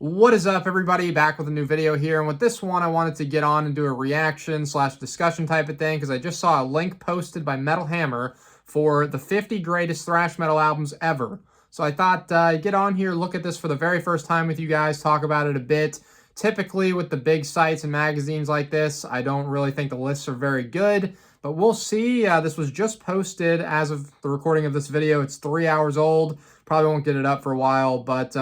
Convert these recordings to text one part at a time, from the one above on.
What is up, everybody? Back with a new video here, and with this one I wanted to get on and do a reaction slash discussion type of thing because I just saw a link posted by Metal Hammer for the 50 greatest thrash metal albums ever. So I thought get on here, look at this for the very first time with you guys, talk about it a bit. Typically with the big sites and magazines like this, I don't really think the lists are very good, but we'll see. This was just posted as of the recording of this video. It's 3 hours old. Probably won't get it up for a while, but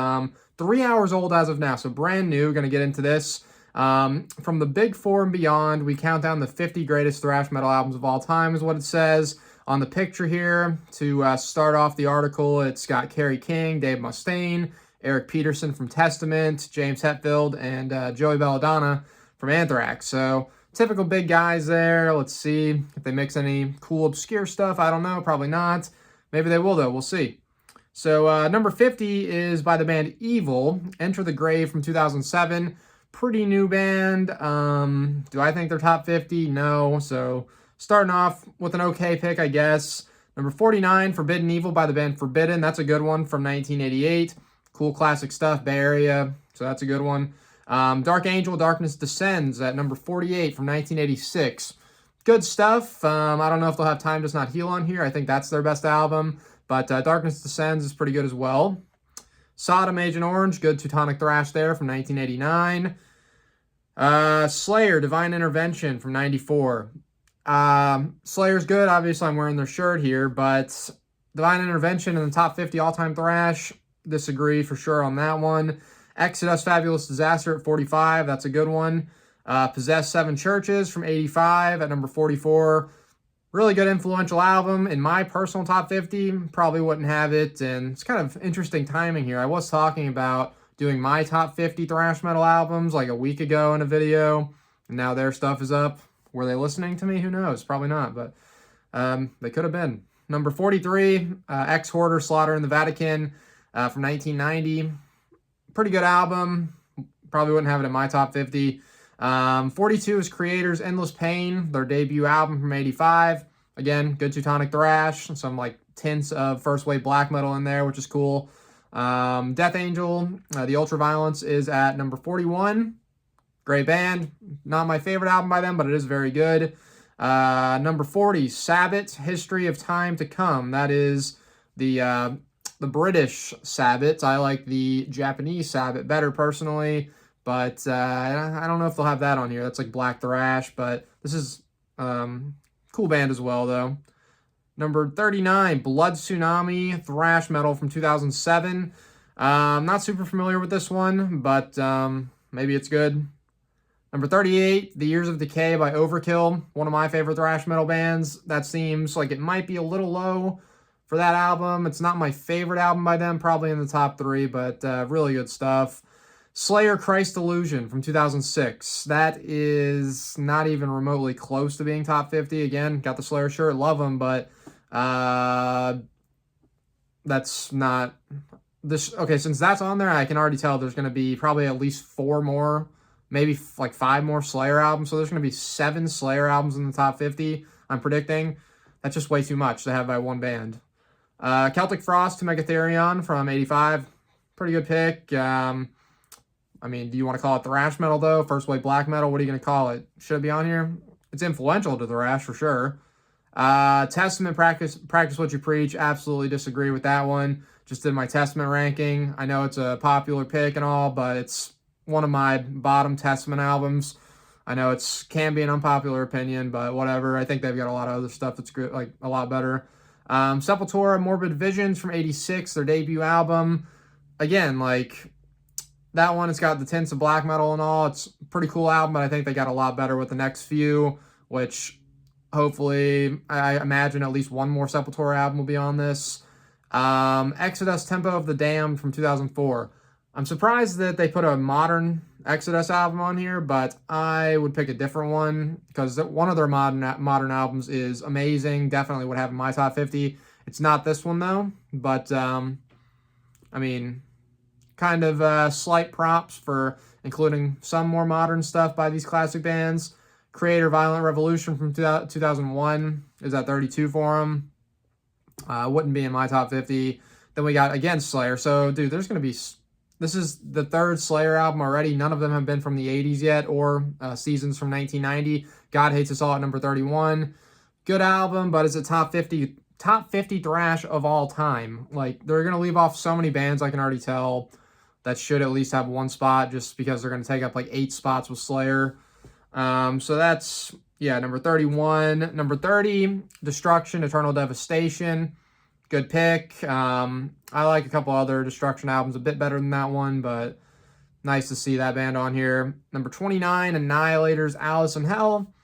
3 hours old as of now, so brand new. Going to get into this. From the Big Four and beyond, we count down the 50 greatest thrash metal albums of all time is what it says on the picture here. To start off the article, it's got Kerry King, Dave Mustaine, Eric Peterson from Testament, James Hetfield, and Joey Belladonna from Anthrax. So typical big guys there. Let's see if they mix any cool obscure stuff. I don't know, probably not. Maybe they will though, we'll see. So number 50 is by the band Evil, Enter the Grave from 2007. Pretty new band. Do I think they're top 50? No. So starting off with an okay pick, I guess. Number 49, Forbidden Evil by the band Forbidden. That's a good one from 1988. Cool classic stuff, Bay Area. So that's a good one. Dark Angel, Darkness Descends at number 48 from 1986. Good stuff. I don't know if they'll have Time Does Not Heal on here. I think that's their best album. But Darkness Descends is pretty good as well. Sodom, Agent Orange, good Teutonic thrash there from 1989. Slayer, Divine Intervention from 94. Slayer's good. Obviously, I'm wearing their shirt here, but Divine Intervention in the top 50 all-time thrash, disagree for sure on that one. Exodus, Fabulous Disaster at 45. That's a good one. Possessed Seven Churches from 85 at number 44. Really good influential album. In my personal top 50, probably wouldn't have it. And it's kind of interesting timing here. I was talking about doing my top 50 thrash metal albums like a week ago in a video. And now their stuff is up. Were they listening to me? Who knows? Probably not, but they could have been. Number 43, Ex-Hoarder, Slaughter in the Vatican from 1990. Pretty good album. Probably wouldn't have it in my top 50. 42 is Kreator's Endless Pain, their debut album from 85. Again, good Teutonic thrash, some like tints of first wave black metal in there, which is cool. Death Angel, The Ultraviolence is at number 41. Great band. Not my favorite album by them, but it is very good. Number 40, Sabbath, History of Time to Come. That is the British Sabbath. I like the Japanese Sabbath better personally. But I don't know if they'll have that on here. That's like black thrash, but this is cool band as well, though. Number 39, Blood Tsunami, thrash metal from 2007. Not super familiar with this one, but maybe it's good. Number 38, The Years of Decay by Overkill, one of my favorite thrash metal bands. That seems like it might be a little low for that album. It's not my favorite album by them, probably in the top 3, but really good stuff. Slayer, Christ Illusion from 2006. That is not even remotely close to being top 50. Again, got the Slayer shirt, love them, but that's not this. Okay, since that's on there, I can already tell there's going to be probably at least 4 more, maybe like 5 more Slayer albums. So there's going to be 7 Slayer albums in the top 50. I'm predicting. That's just way too much to have by one band. Celtic Frost to Megatherion from 85. Pretty good pick. I mean, do you want to call it thrash metal, though? First wave black metal? What are you going to call it? Should it be on here? It's influential to thrash, for sure. Testament, Practice What You Preach. Absolutely disagree with that one. Just did my Testament ranking. I know it's a popular pick and all, but it's one of my bottom Testament albums. I know it can be an unpopular opinion, but whatever. I think they've got a lot of other stuff that's good, like a lot better. Sepultura, Morbid Visions from 86, their debut album. Again, like, that one, it's got the tints of black metal and all. It's a pretty cool album, but I think they got a lot better with the next few, which hopefully, I imagine at least one more Sepultura album will be on this. Exodus, Tempo of the Damned from 2004. I'm surprised that they put a modern Exodus album on here, but I would pick a different one because one of their modern albums is amazing. Definitely would have in my top 50. It's not this one, though, but, I mean, kind of slight props for including some more modern stuff by these classic bands. Kreator, Violent Revolution from 2001 is at 32 for them. Wouldn't be in my top 50. Then we got, again, Slayer. So, dude, there's going to be This is the third Slayer album already. None of them have been from the 80s yet or Seasons from 1990. God Hates Us All at number 31. Good album, but it's a top 50 thrash of all time. Like, they're going to leave off so many bands, I can already tell, that should at least have one spot just because they're going to take up like 8 spots with Slayer. So that's, yeah, number 31. Number 30, Destruction, Eternal Devastation. Good pick. I like a couple other Destruction albums a bit better than that one, but nice to see that band on here. Number 29, Annihilators, Alice in Hell.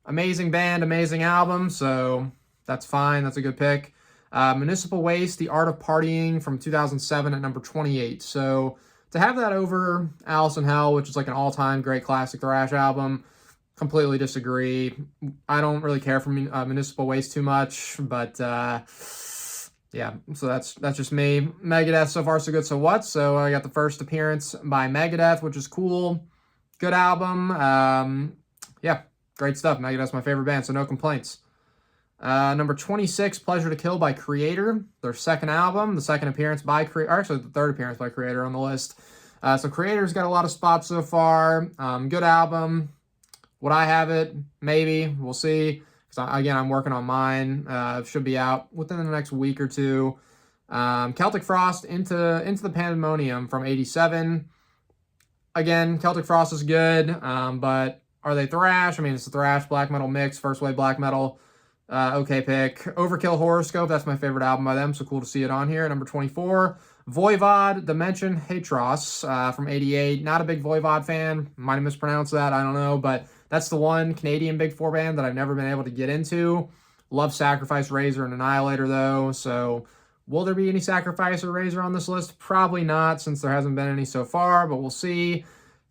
Amazing band, amazing album, so that's fine. That's a good pick. Municipal Waste, The Art of Partying from 2007 at number 28. So to have that over Alice in Hell, which is like an all-time great classic thrash album, completely disagree. I don't really care for Municipal Waste too much, but yeah, so that's just me. Megadeth, so far so good, so what? So I got the first appearance by Megadeth, which is cool. Good album. Yeah, great stuff. Megadeth's my favorite band, so no complaints. Number 26, Pleasure to Kill by Kreator. Their second album, the second appearance by Kreator, or actually the third appearance by Kreator on the list. So Kreator's got a lot of spots so far. Good album. Would I have it? Maybe. We'll see. Again, I'm working on mine. Should be out within the next week or two. Celtic Frost, Into the Pandemonium from 87. Again, Celtic Frost is good, but are they thrash? I mean, it's a thrash black metal mix, first wave black metal. Okay pick. Overkill Horoscope, that's my favorite album by them, so cool to see it on here. Number 24, Voivod, Dimension Hatros from 88. Not a big Voivod fan. Might have mispronounced that, I don't know, but that's the one Canadian Big Four band that I've never been able to get into. Love Sacrifice, Razor, and Annihilator, though. So will there be any Sacrifice or Razor on this list? Probably not, since there hasn't been any so far, but we'll see.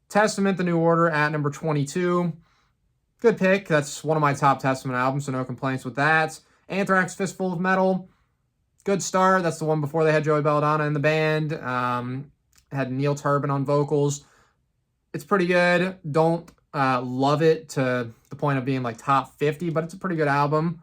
Testament, The New Order at number 22. Good pick. That's one of my top Testament albums, so no complaints with that. Anthrax, Fistful of Metal. Good start. That's the one before they had Joey Belladonna in the band. Had Neil Turbin on vocals. It's pretty good. Don't love it to the point of being like top 50, but it's a pretty good album.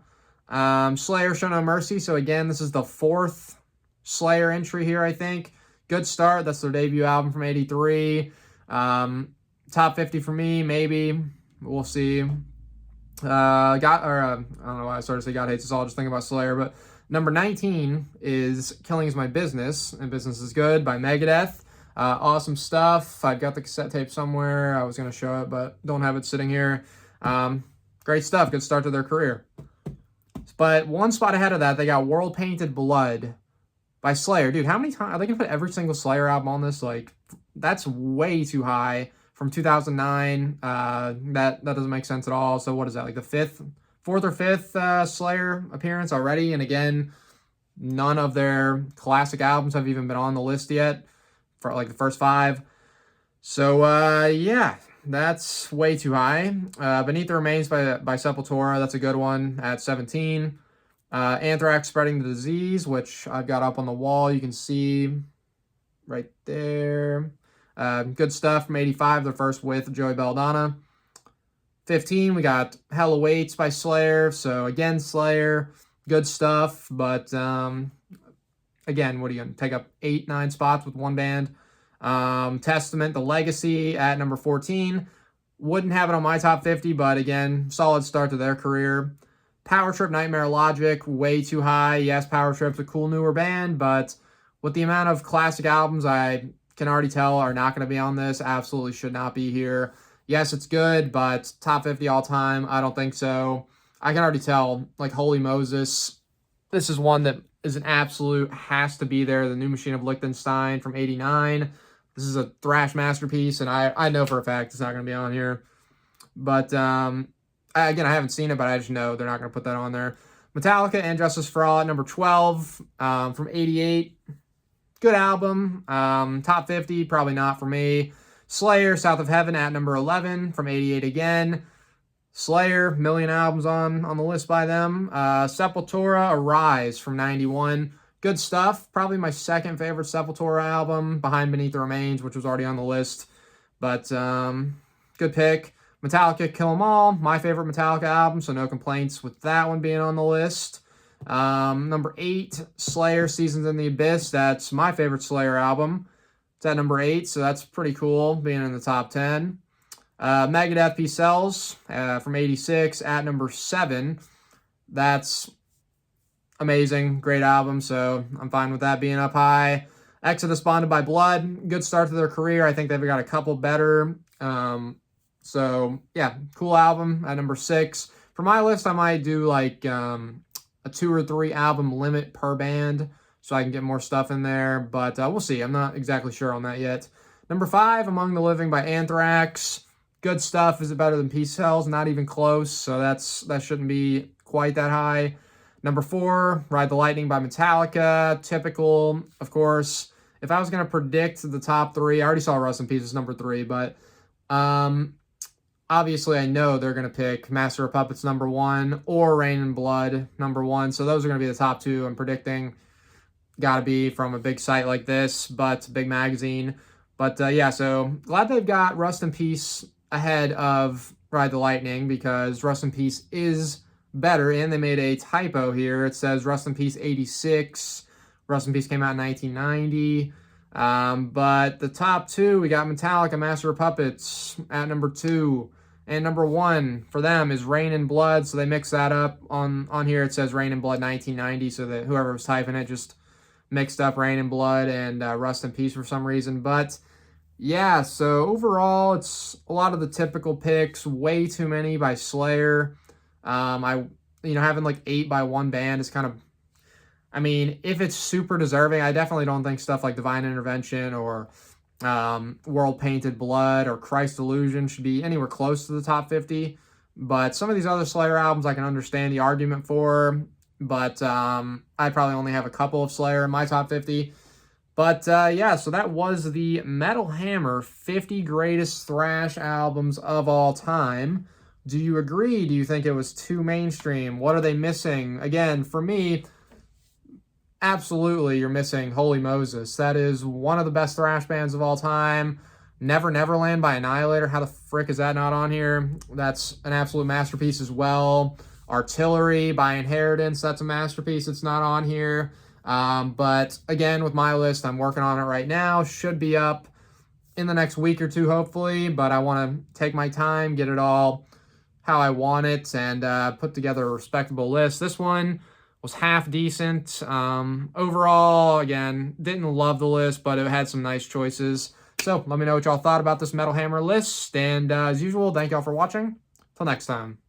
Slayer, Show No Mercy. So again, this is the 4th Slayer entry here, I think. Good start. That's their debut album from 83. Top 50 for me, maybe. We'll see. I don't know why I started to say God Hates Us All, just thinking about Slayer, but number 19 is Killing Is My Business, and Business Is Good by Megadeth. Awesome stuff. I've got the cassette tape somewhere. I was going to show it, but don't have it sitting here. Great stuff. Good start to their career. But one spot ahead of that, they got World Painted Blood by Slayer. Dude, how many times are they going to put every single Slayer album on this? Like, that's way too high. From 2009, that doesn't make sense at all. So what is that, like the 4th or 5th Slayer appearance already? And again, none of their classic albums have even been on the list yet for like the first 5. So yeah, that's way too high. Beneath the Remains by Sepultura, that's a good one at 17. Anthrax, Spreading the Disease, which I've got up on the wall. You can see right there. Good stuff from 85, their first with Joey Belladonna. 15, we got Hell Awaits by Slayer. So again, Slayer, good stuff. But again, what are you going to take up 8, 9 spots with one band? Testament, The Legacy at number 14. Wouldn't have it on my top 50, but again, solid start to their career. Power Trip, Nightmare Logic, way too high. Yes, Power Trip's a cool newer band, but with the amount of classic albums I can already tell are not going to be on this, absolutely should not be here. Yes, it's good, but top 50 all time, I don't think so. I can already tell, like Holy Moses, this is one that is an absolute has to be there. The New Machine of Liechtenstein from 89. This is a thrash masterpiece, and I know for a fact it's not going to be on here. But again, I haven't seen it, but I just know they're not going to put that on there. Metallica and Justice for All at number 12 from 88. Good album. Top 50, probably not for me. Slayer, South of Heaven at number 11 from 88 again. Slayer, million albums on the list by them. Sepultura, Arise from 91. Good stuff. Probably my second favorite Sepultura album behind Beneath the Remains, which was already on the list. But good pick. Metallica, Kill 'Em All, my favorite Metallica album, so no complaints with that one being on the list. Number 8, Slayer, Seasons in the Abyss. That's my favorite Slayer album. It's at number 8, so that's pretty cool, being in the top 10. Megadeth Peace Sells from 86 at number 7. That's amazing. Great album, so I'm fine with that being up high. Exodus Bonded by Blood. Good start to their career. I think they've got a couple better. So, yeah, cool album at number 6. For my list, I might do like a 2 or 3 album limit per band so I can get more stuff in there. But we'll see. I'm not exactly sure on that yet. Number 5, Among the Living by Anthrax. Good stuff. Is it better than Peace Sells? Not even close. So that shouldn't be quite that high. Number 4, Ride the Lightning by Metallica. Typical, of course. If I was going to predict the top 3, I already saw Rust in Peace as number 3, but obviously I know they're going to pick Master of Puppets number 1 or Rain and Blood number 1. So those are going to be the top 2 I'm predicting. Got to be from a big site like this, but big magazine. But yeah, so glad they've got Rust in Peace ahead of Ride the Lightning because Rust in Peace is better, and they made a typo here. It says Rust in Peace 86. Rust in Peace came out in 1990. But the top 2, we got Metallica, Master of Puppets at number 2. And number 1 for them is Rain and Blood, so they mix that up. On here it says Rain and Blood 1990, so that whoever was typing it just mixed up Rain and Blood and Rust in Peace for some reason. But yeah, so overall, it's a lot of the typical picks. Way too many by Slayer. Having like 8 by one band is kind of, I mean, if it's super deserving, I definitely don't think stuff like Divine Intervention or World Painted Blood or Christ Illusion should be anywhere close to the top 50. But some of these other Slayer albums I can understand the argument for. But I probably only have a couple of Slayer in my top 50. But yeah, so that was the Metal Hammer 50 Greatest Thrash Albums of All Time. Do you agree? Do you think it was too mainstream? What are they missing? Again, for me, absolutely you're missing Holy Moses. That is one of the best thrash bands of all time. Never Neverland by Annihilator. How the frick is that not on here? That's an absolute masterpiece as well. Artillery by Inheritance. That's a masterpiece. It's not on here. But again, with my list, I'm working on it right now. Should be up in the next week or 2, hopefully. But I want to take my time, get it all how I want it, and put together a respectable list. This one was half decent. Overall, again, didn't love the list, but it had some nice choices. So let me know what y'all thought about this Metal Hammer list. And as usual, thank y'all for watching. Till next time.